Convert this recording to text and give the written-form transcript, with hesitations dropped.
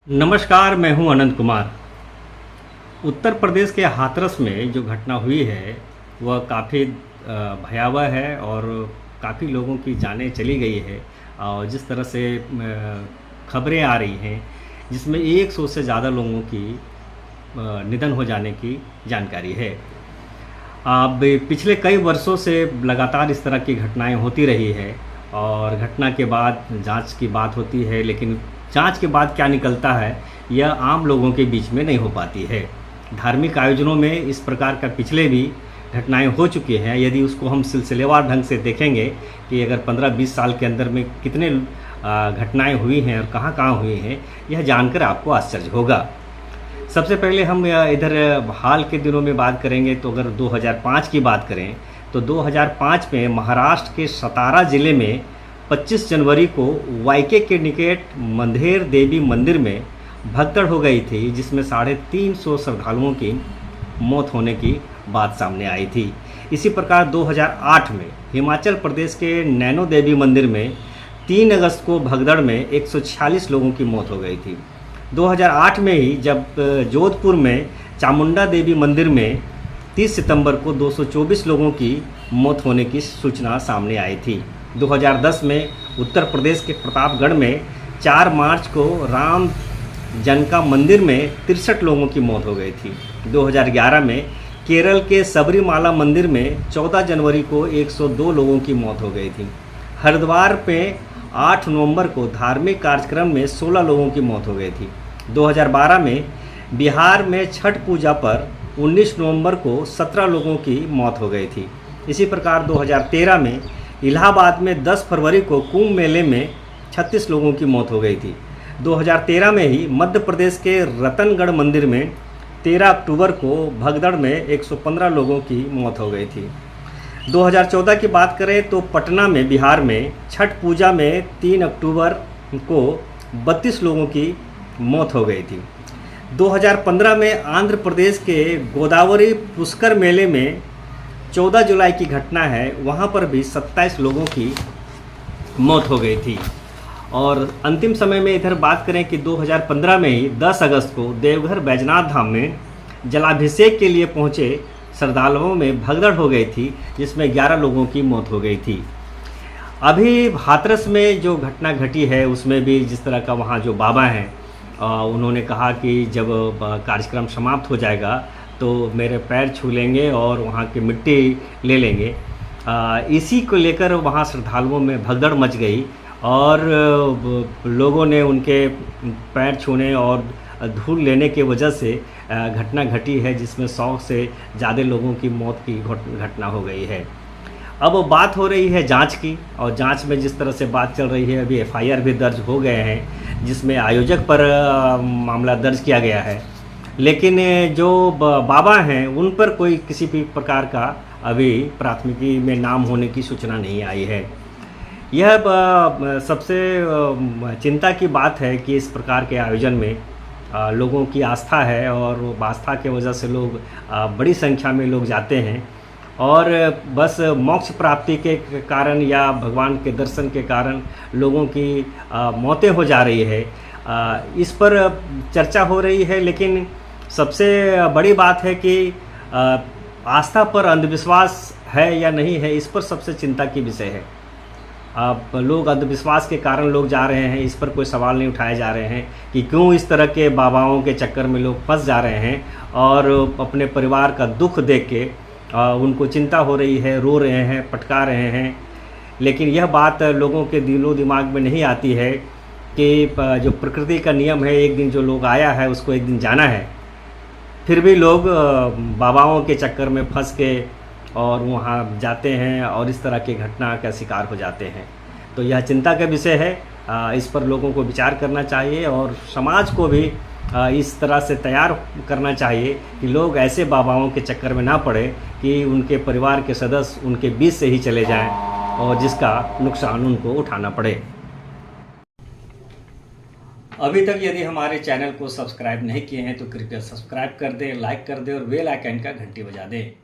नमस्कार, मैं हूं अनंत कुमार। उत्तर प्रदेश के हाथरस में जो घटना हुई है वह काफ़ी भयावह है और काफ़ी लोगों की जानें चली गई है। और जिस तरह से खबरें आ रही हैं जिसमें 100 से ज़्यादा लोगों की निधन हो जाने की जानकारी है। अब पिछले कई वर्षों से लगातार इस तरह की घटनाएं होती रही है और घटना के बाद जांच की बात होती है, लेकिन जांच के बाद क्या निकलता है यह आम लोगों के बीच में नहीं हो पाती है। धार्मिक आयोजनों में इस प्रकार का पिछले भी घटनाएं हो चुकी हैं। यदि उसको हम सिलसिलेवार ढंग से देखेंगे कि अगर 15-20 साल के अंदर में कितने घटनाएं हुई हैं और कहां कहां हुई हैं, यह जानकर आपको आश्चर्य होगा। सबसे पहले हम इधर हाल के दिनों में बात करेंगे तो अगर 2005 की बात करें तो 2005 में महाराष्ट्र के सतारा ज़िले में 25 जनवरी को वाईके के निकट मंधेर देवी मंदिर में भगदड़ हो गई थी, जिसमें 350 श्रद्धालुओं की मौत होने की बात सामने आई थी। इसी प्रकार 2008 में हिमाचल प्रदेश के नैनो देवी मंदिर में 3 अगस्त को भगदड़ में 146 लोगों की मौत हो गई थी। 2008 में ही जब जोधपुर में चामुंडा देवी मंदिर में 30 सितंबर को 224 लोगों की मौत होने की सूचना सामने आई थी। 2010 में उत्तर प्रदेश के प्रतापगढ़ में 4 मार्च को राम जनका मंदिर में 63 लोगों की मौत हो गई थी। 2011 में केरल के सबरीमाला मंदिर में 14 जनवरी को 102 लोगों की मौत हो गई थी। हरिद्वार में 8 नवंबर को धार्मिक कार्यक्रम में 16 लोगों की मौत हो गई थी। 2012 में बिहार में छठ पूजा पर 19 नवंबर को 17 लोगों की मौत हो गई थी। इसी प्रकार 2013 में इलाहाबाद में 10 फरवरी को कुंभ मेले में 36 लोगों की मौत हो गई थी। 2013 में ही मध्य प्रदेश के रतनगढ़ मंदिर में 13 अक्टूबर को भगदड़ में 115 लोगों की मौत हो गई थी। 2014 की बात करें तो पटना में बिहार में छठ पूजा में 3 अक्टूबर को 32 लोगों की मौत हो गई थी। 2015 में आंध्र प्रदेश के गोदावरी पुष्कर मेले में 14 जुलाई की घटना है, वहाँ पर भी 27 लोगों की मौत हो गई थी। और अंतिम समय में इधर बात करें कि 2015 में ही 10 अगस्त को देवघर बैजनाथ धाम में जलाभिषेक के लिए पहुँचे श्रद्धालुओं में भगदड़ हो गई थी, जिसमें 11 लोगों की मौत हो गई थी। अभी हाथरस में जो घटना घटी है उसमें भी जिस तरह का वहाँ जो बाबा हैं उन्होंने कहा कि जब कार्यक्रम समाप्त हो जाएगा तो मेरे पैर छू लेंगे और वहाँ की मिट्टी ले लेंगे। इसी को लेकर वहाँ श्रद्धालुओं में भगदड़ मच गई और लोगों ने उनके पैर छूने और धूल लेने की वजह से घटना घटी है, जिसमें 100 से ज़्यादा लोगों की मौत की घटना हो गई है। अब बात हो रही है जांच की, और जांच में जिस तरह से बात चल रही है अभी एफआईआर भी दर्ज हो गए हैं, जिसमें आयोजक पर मामला दर्ज किया गया है। लेकिन जो बाबा हैं उन पर कोई किसी भी प्रकार का अभी प्राथमिकी में नाम होने की सूचना नहीं आई है। यह सबसे चिंता की बात है कि इस प्रकार के आयोजन में लोगों की आस्था है और आस्था के वजह से लोग बड़ी संख्या में लोग जाते हैं और बस मोक्ष प्राप्ति के कारण या भगवान के दर्शन के कारण लोगों की मौतें हो जा रही है। इस पर चर्चा हो रही है, लेकिन सबसे बड़ी बात है कि आस्था पर अंधविश्वास है या नहीं है, इस पर सबसे चिंता की विषय है। अब लोग अंधविश्वास के कारण लोग जा रहे हैं, इस पर कोई सवाल नहीं उठाए जा रहे हैं कि क्यों इस तरह के बाबाओं के चक्कर में लोग फंस जा रहे हैं और अपने परिवार का दुख देख के उनको चिंता हो रही है, रो रहे हैं, पटका रहे हैं। लेकिन यह बात लोगों के दिलो दिमाग में नहीं आती है कि जो प्रकृति का नियम है, एक दिन जो लोग आया है उसको एक दिन जाना है। फिर भी लोग बाबाओं के चक्कर में फंस के और वहाँ जाते हैं और इस तरह की घटना का शिकार हो जाते हैं। तो यह चिंता का विषय है। इस पर लोगों को विचार करना चाहिए और समाज को भी इस तरह से तैयार करना चाहिए कि लोग ऐसे बाबाओं के चक्कर में ना पड़े कि उनके परिवार के सदस्य उनके बीच से ही चले जाएं और जिसका नुकसान उनको उठाना पड़े। अभी तक यदि हमारे चैनल को सब्सक्राइब नहीं किए हैं तो कृपया सब्सक्राइब कर दें, लाइक कर दें और बेल आइकन का घंटी बजा दें।